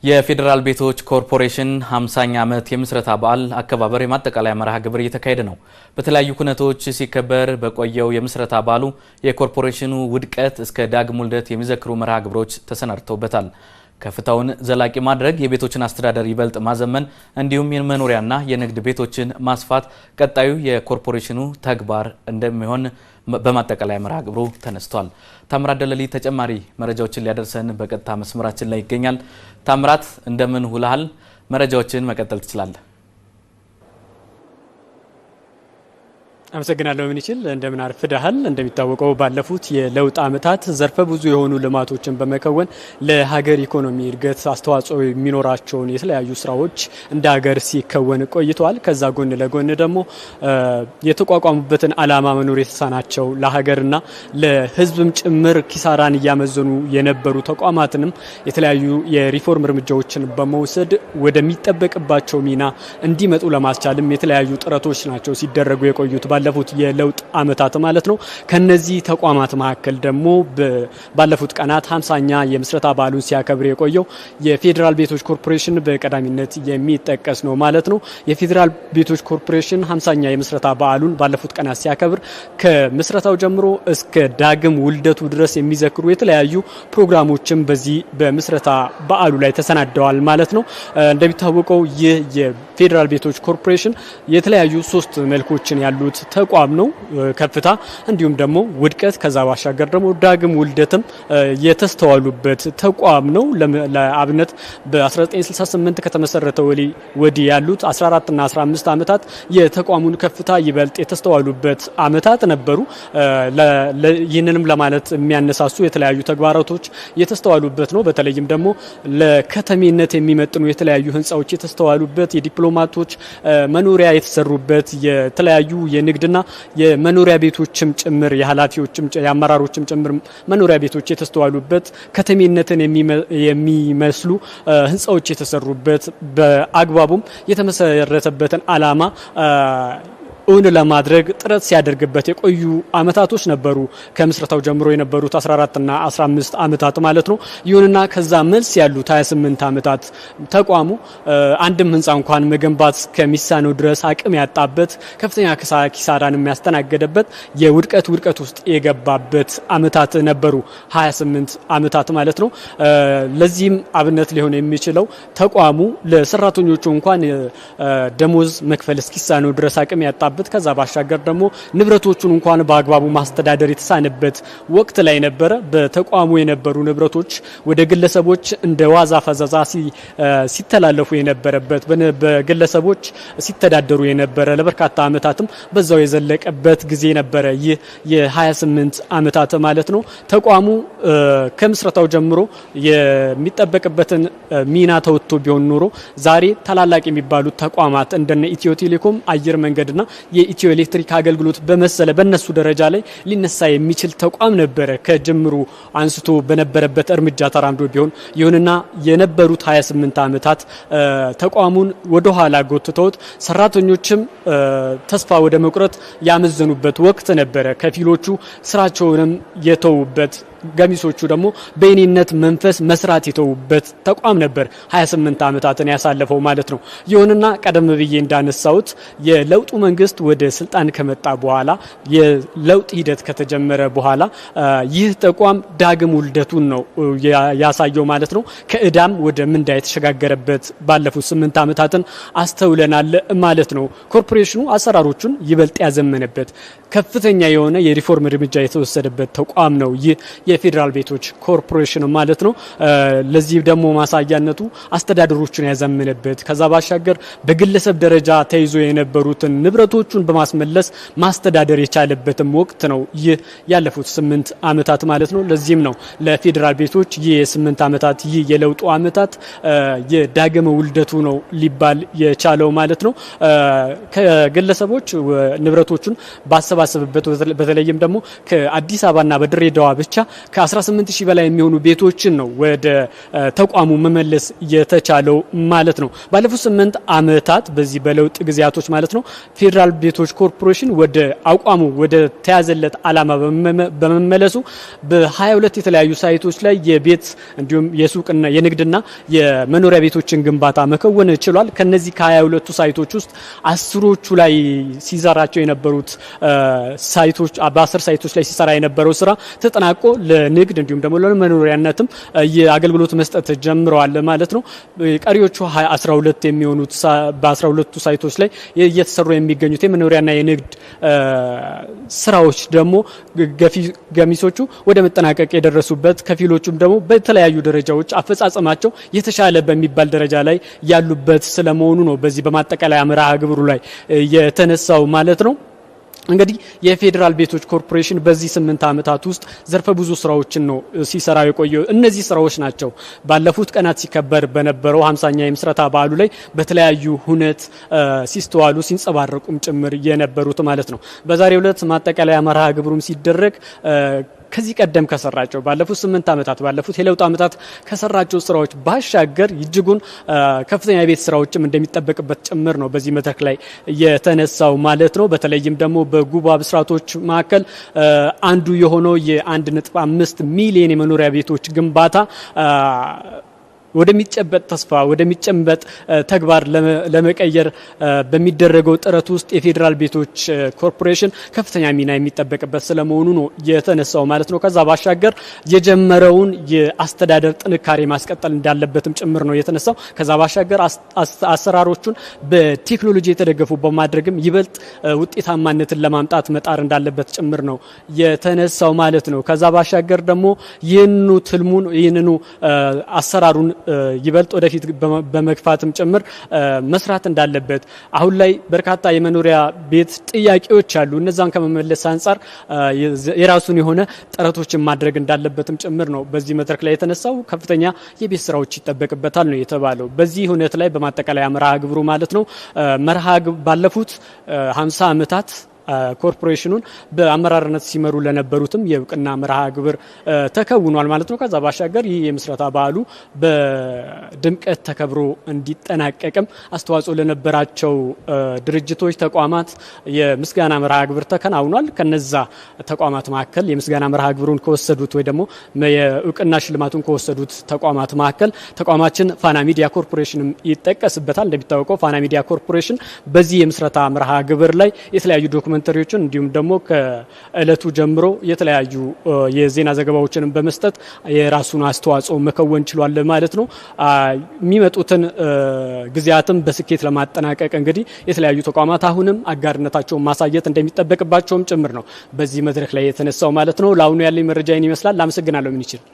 የፌዴራል ቤቶች ኮርፖሬሽን 50ኛ ዓመት የምስረታ በዓል አከባበር የማጠቃለያ መርሃ ግብር እየተካሄደ ነው። በተለያዩ ኩነቶች ሲከበር በቆየው የምስረታ በዓሉ የኮርፖሬሽኑ ውድቀት እስከ ዳግም ውልደት የሚዘክሩ መርሃ ግብሮች ተሰናድተውበታል። ከፍታውን ዘላቂ ማድረግ፣ የቤቶችን አስተዳደር ይበልጥ ማዘመን እንዲሁም የመኖሪያና የንግድ ቤቶችን ማስፋት ቀጣዩ የኮርፖሬሽኑ ተግባር እንደሚሆን በማጠቃለያ መርሃ ግብሩ ተነስቷል። ታምራት ደለሊ ተጨማሪ መረጃዎችን ሊያደርሰን በቀጥታ መስመራችን ላይ ይገኛል። ታምራት እንደምን ውለሃል? መረጃዎችን መቀጠል ትችላለህ። አመሰግናለሁ። ምን ይችል እንደምን አርፍደሃል። እንደሚታወቀው ባለፉት የለውጥ ዓመታት ዘርፈ ብዙ የሆኑ ልማቶችን በመከወን ለሀገር ኢኮኖሚ እድገት አስተዋጽኦ የሚኖራቸውን የተለያዩ ስራዎች እንደ ሀገር ሲከወን ቆይተዋል። ከዛ ጎን ለጎን ደግሞ የተቋቋሙበትን ዓላማ መኖር የተሳናቸው ለሀገርና ለሕዝብም ጭምር ኪሳራን እያመዘኑ የነበሩ ተቋማትንም የተለያዩ የሪፎርም እርምጃዎችን በመውሰድ ወደሚጠበቅባቸው ሚና እንዲመጡ ለማስቻልም የተለያዩ ጥረቶች ናቸው ሲደረጉ የቆዩት ባለፉት የለውጥ ዓመታት ማለት ነው። ከነዚህ ተቋማት መካከል ደግሞ ባለፉት ቀናት 50ኛ የምስረታ በዓሉን ሲያከብር የቆየው የፌዴራል ቤቶች ኮርፖሬሽን በቀዳሚነት የሚጠቀስ ነው ማለት ነው። የፌዴራል ቤቶች ኮርፖሬሽን 50ኛ የምስረታ በዓሉን ባለፉት ቀናት ሲያከብር ከምስረታው ጀምሮ እስከ ዳግም ውልደቱ ድረስ የሚዘክሩ የተለያዩ ፕሮግራሞችም በዚህ በምስረታ በዓሉ ላይ ተሰናደዋል ማለት ነው። እንደሚታወቀው ይህ የፌዴራል ቤቶች ኮርፖሬሽን የተለያዩ ሶስት መልኮችን ያሉት ተቋም ነው። ከፍታ እንዲሁም ደግሞ ውድቀት፣ ከዛ ባሻገር ደግሞ ዳግም ውልደትም የተስተዋሉበት ተቋም ነው። ለአብነት በ1968 ከተመሰረተ ወዲህ ያሉት 14 እና 15 ዓመታት የተቋሙን ከፍታ ይበልጥ የተስተዋሉበት ዓመታት ነበሩ። ይህንንም ለማለት የሚያነሳሱ የተለያዩ ተግባራቶች የተስተዋሉበት ነው። በተለይም ደግሞ ለከተሜነት የሚመጥኑ የተለያዩ ህንፃዎች የተስተዋሉበት፣ የዲፕሎማቶች መኖሪያ የተሰሩበት፣ የተለያዩ የንግድና የመኖሪያ ቤቶችም ጭምር የኃላፊዎችም የአመራሮችም ጭምር መኖሪያ ቤቶች የተስተዋሉበት፣ ከተሜነትን የሚመስሉ ህንፃዎች የተሰሩበት፣ በአግባቡም የተመሰረተበትን ዓላማ እውን ለማድረግ ጥረት ሲያደርግበት የቆዩ ዓመታቶች ነበሩ። ከምስረታው ጀምሮ የነበሩት 14 እና 15 ዓመታት ማለት ነው። ይሁንና ከዛ መልስ ያሉት 28 ዓመታት ተቋሙ አንድም ህንፃ እንኳን መገንባት እስከሚሳነው ድረስ አቅም ያጣበት፣ ከፍተኛ ኪሳራን የሚያስተናገደበት ውድቀት ውስጥ የገባበት ዓመታት ነበሩ 28 ዓመታት ማለት ነው። ለዚህም አብነት ሊሆን የሚችለው ተቋሙ ለሰራተኞቹ እንኳን ደሞዝ መክፈል እስኪሳነው ድረስ አቅም ያጣበት፣ ከዛ ባሻገር ደግሞ ንብረቶቹን እንኳን በአግባቡ ማስተዳደር የተሳነበት ወቅት ላይ ነበረ። በተቋሙ የነበሩ ንብረቶች ወደ ግለሰቦች እንደ ዋዛ ፈዛዛ ሲተላለፉ የነበረበት፣ በግለሰቦች ሲተዳደሩ የነበረ ለበርካታ ዓመታትም በዛው የዘለቀበት ጊዜ ነበረ። ይህ የ28 ዓመታት ማለት ነው። ተቋሙ ከምስረታው ጀምሮ የሚጠበቅበትን ሚና ተወጥቶ ቢሆን ኖሮ ዛሬ ታላላቅ የሚባሉት ተቋማት እንደነ ኢትዮ ቴሌኮም፣ አየር መንገድና የኢትዮ ኤሌክትሪክ አገልግሎት በመሰለ በነሱ ደረጃ ላይ ሊነሳ የሚችል ተቋም ነበረ ከጅምሩ አንስቶ በነበረበት እርምጃ ተራምዶ ቢሆን። ይሁንና የነበሩት 28 ዓመታት ተቋሙን ወደ ኋላ ጎትተውት ሰራተኞችም ተስፋ ወደ መቁረጥ ያመዘኑበት ወቅት ነበረ። ከፊሎቹ ስራቸውንም የተውበት፣ ገሚሶቹ ደግሞ በእኔነት መንፈስ መስራት የተውበት ተቋም ነበር 28 ዓመታትን ያሳለፈው ማለት ነው። ይሁንና ቀደም ብዬ እንዳነሳሁት የለውጡ መንግስት ወደ ስልጣን ከመጣ በኋላ የለውጥ ሂደት ከተጀመረ በኋላ ይህ ተቋም ዳግም ውልደቱን ነው ያሳየው ማለት ነው። ከእዳም ወደ ምንዳ የተሸጋገረበት ባለፉት 8 ዓመታትን አስተውለናል ማለት ነው። ኮርፖሬሽኑ አሰራሮቹን ይበልጥ ያዘመነበት፣ ከፍተኛ የሆነ የሪፎርም እርምጃ የተወሰደበት ተቋም ነው ይህ የፌዴራል ቤቶች ኮርፖሬሽን ማለት ነው። ለዚህ ደግሞ ማሳያነቱ አስተዳደሮቹን ያዘመነበት፣ ከዛ ባሻገር በግለሰብ ደረጃ ተይዞ የነበሩትን ንብረቶቹን በማስመለስ ማስተዳደር የቻለበትም ወቅት ነው ይህ ያለፉት 8 ዓመታት ማለት ነው። ለዚህም ነው ለፌዴራል ቤቶች ይህ የ8 ዓመታት ይህ የለውጡ ዓመታት የዳግም ውልደቱ ነው ሊባል የቻለው ማለት ነው። ከግለሰቦች ንብረቶቹን ባሰባሰበበት፣ በተለይም ደግሞ ከአዲስ አበባና በድሬዳዋ ብቻ ከ18000 በላይ የሚሆኑ ቤቶችን ነው ወደ ተቋሙ መመለስ የተቻለው ማለት ነው። ባለፉት 8 ዓመታት በዚህ በለውጥ ጊዜያቶች ማለት ነው ፌዴራል ቤቶች ኮርፖሬሽን ወደ አቋሙ ወደ ተያዘለት ዓላማ በመመለሱ በ22 የተለያዩ ሳይቶች ላይ የቤት እንዲሁም የሱቅና የንግድና የመኖሪያ ቤቶችን ግንባታ መከወን ችሏል። ከነዚህ ከ22ቱ ሳይቶች ውስጥ 10ዎቹ ላይ ሲሰራቸው የነበሩት ሳይቶች በ10 ሳይቶች ላይ ሲሰራ የነበረው ስራ ተጠናቆ ለንግድ እንዲሁም ደግሞ ለመኖሪያነትም የአገልግሎት መስጠት ጀምረዋል ማለት ነው። ቀሪዎቹ 12 የሚሆኑት በ12ቱ ሳይቶች ላይ እየተሰሩ የሚገኙት የመኖሪያና የንግድ ስራዎች ደግሞ ገሚሶቹ ወደ መጠናቀቅ የደረሱበት ከፊሎቹም ደግሞ በተለያዩ ደረጃዎች አፈጻጸማቸው የተሻለ በሚባል ደረጃ ላይ ያሉበት ስለመሆኑ ነው በዚህ በማጠቃለያ መርሃ ግብሩ ላይ የተነሳው ማለት ነው። እንግዲህ የፌዴራል ቤቶች ኮርፖሬሽን በዚህ 8 ዓመታት ውስጥ ዘርፈ ብዙ ስራዎችን ነው ሲሰራ የቆየው። እነዚህ ስራዎች ናቸው ባለፉት ቀናት ሲከበር በነበረው 50ኛ የምስረታ በዓሉ ላይ በተለያዩ ሁነት ሲስተዋሉ ሲንጸባረቁም ጭምር የነበሩት ማለት ነው። በዛሬው ዕለት ማጠቃለያ መርሃ ግብሩም ሲደረግ ከዚህ ቀደም ከሰራቸው ባለፉት 8 ዓመታት ባለፉት የለውጥ ዓመታት ከሰራቸው ስራዎች ባሻገር እጅጉን ከፍተኛ የቤት ስራዎችም እንደሚጠበቅበት ጭምር ነው በዚህ መድረክ ላይ የተነሳው ማለት ነው። በተለይም ደግሞ በጉባ ብስራቶች መካከል አንዱ የሆነው የ1.5 ሚሊዮን የመኖሪያ ቤቶች ግንባታ ወደሚጨበጥ ተስፋ ወደሚጨበጥ ተግባር ለመቀየር በሚደረገው ጥረት ውስጥ የፌዴራል ቤቶች ኮርፖሬሽን ከፍተኛ ሚና የሚጠበቅበት ስለመሆኑ ነው የተነሳው ማለት ነው። ከዛ ባሻገር የጀመረውን የአስተዳደር ጥንካሬ ማስቀጠል እንዳለበትም ጭምር ነው የተነሳው። ከዛ ባሻገር አሰራሮቹን በቴክኖሎጂ የተደገፉ በማድረግም ይበልጥ ውጤታማነትን ለማምጣት መጣር እንዳለበት ጭምር ነው የተነሳው ማለት ነው። ከዛ ባሻገር ደግሞ ይህንኑ ትልሙን ይህንኑ አሰራሩን ይበልጥ ወደፊት በመግፋትም ጭምር መስራት እንዳለበት አሁን ላይ በርካታ የመኖሪያ ቤት ጥያቄዎች አሉ። እነዛን ከመመለስ አንጻር የራሱን የሆነ ጥረቶችን ማድረግ እንዳለበትም ጭምር ነው በዚህ መድረክ ላይ የተነሳው። ከፍተኛ የቤት ስራዎች ይጠበቅበታል ነው የተባለው። በዚህ ሁኔታ ላይ በማጠቃለያ መርሃ ግብሩ ማለት ነው ባለፉት 50 ዓመታት ኮርፖሬሽኑን በአመራርነት ሲመሩ ለነበሩትም የእውቅና መርሃ ግብር ተከውኗል ማለት ነው። ከዛ ባሻገር ይህ የምስረታ በዓሉ በድምቀት ተከብሮ እንዲጠናቀቅም አስተዋጽኦ ለነበራቸው ድርጅቶች፣ ተቋማት የምስጋና መርሃ ግብር ተከናውኗል። ከነዛ ተቋማት መካከል የምስጋና መርሃ ግብሩን ከወሰዱት ወይ ደግሞ የእውቅና ሽልማቱን ከወሰዱት ተቋማት መካከል ተቋማችን ፋና ሚዲያ ኮርፖሬሽንም ይጠቀስበታል። እንደሚታወቀው ፋና ሚዲያ ኮርፖሬሽን በዚህ የምስረታ መርሃ ግብር ላይ የተለያዩ ዶክመንተሪዎችን እንዲሁም ደግሞ ከእለቱ ጀምሮ የተለያዩ የዜና ዘገባዎችንም በመስጠት የራሱን አስተዋጽኦ መከወን ችሏል ማለት ነው። የሚመጡትን ጊዜያትም በስኬት ለማጠናቀቅ እንግዲህ የተለያዩ ተቋማት አሁንም አጋርነታቸውን ማሳየት እንደሚጠበቅባቸውም ጭምር ነው በዚህ መድረክ ላይ የተነሳው ማለት ነው። ለአሁኑ ያለኝ መረጃ ይህን ይመስላል። አመሰግናለሁ። ምን ይችላል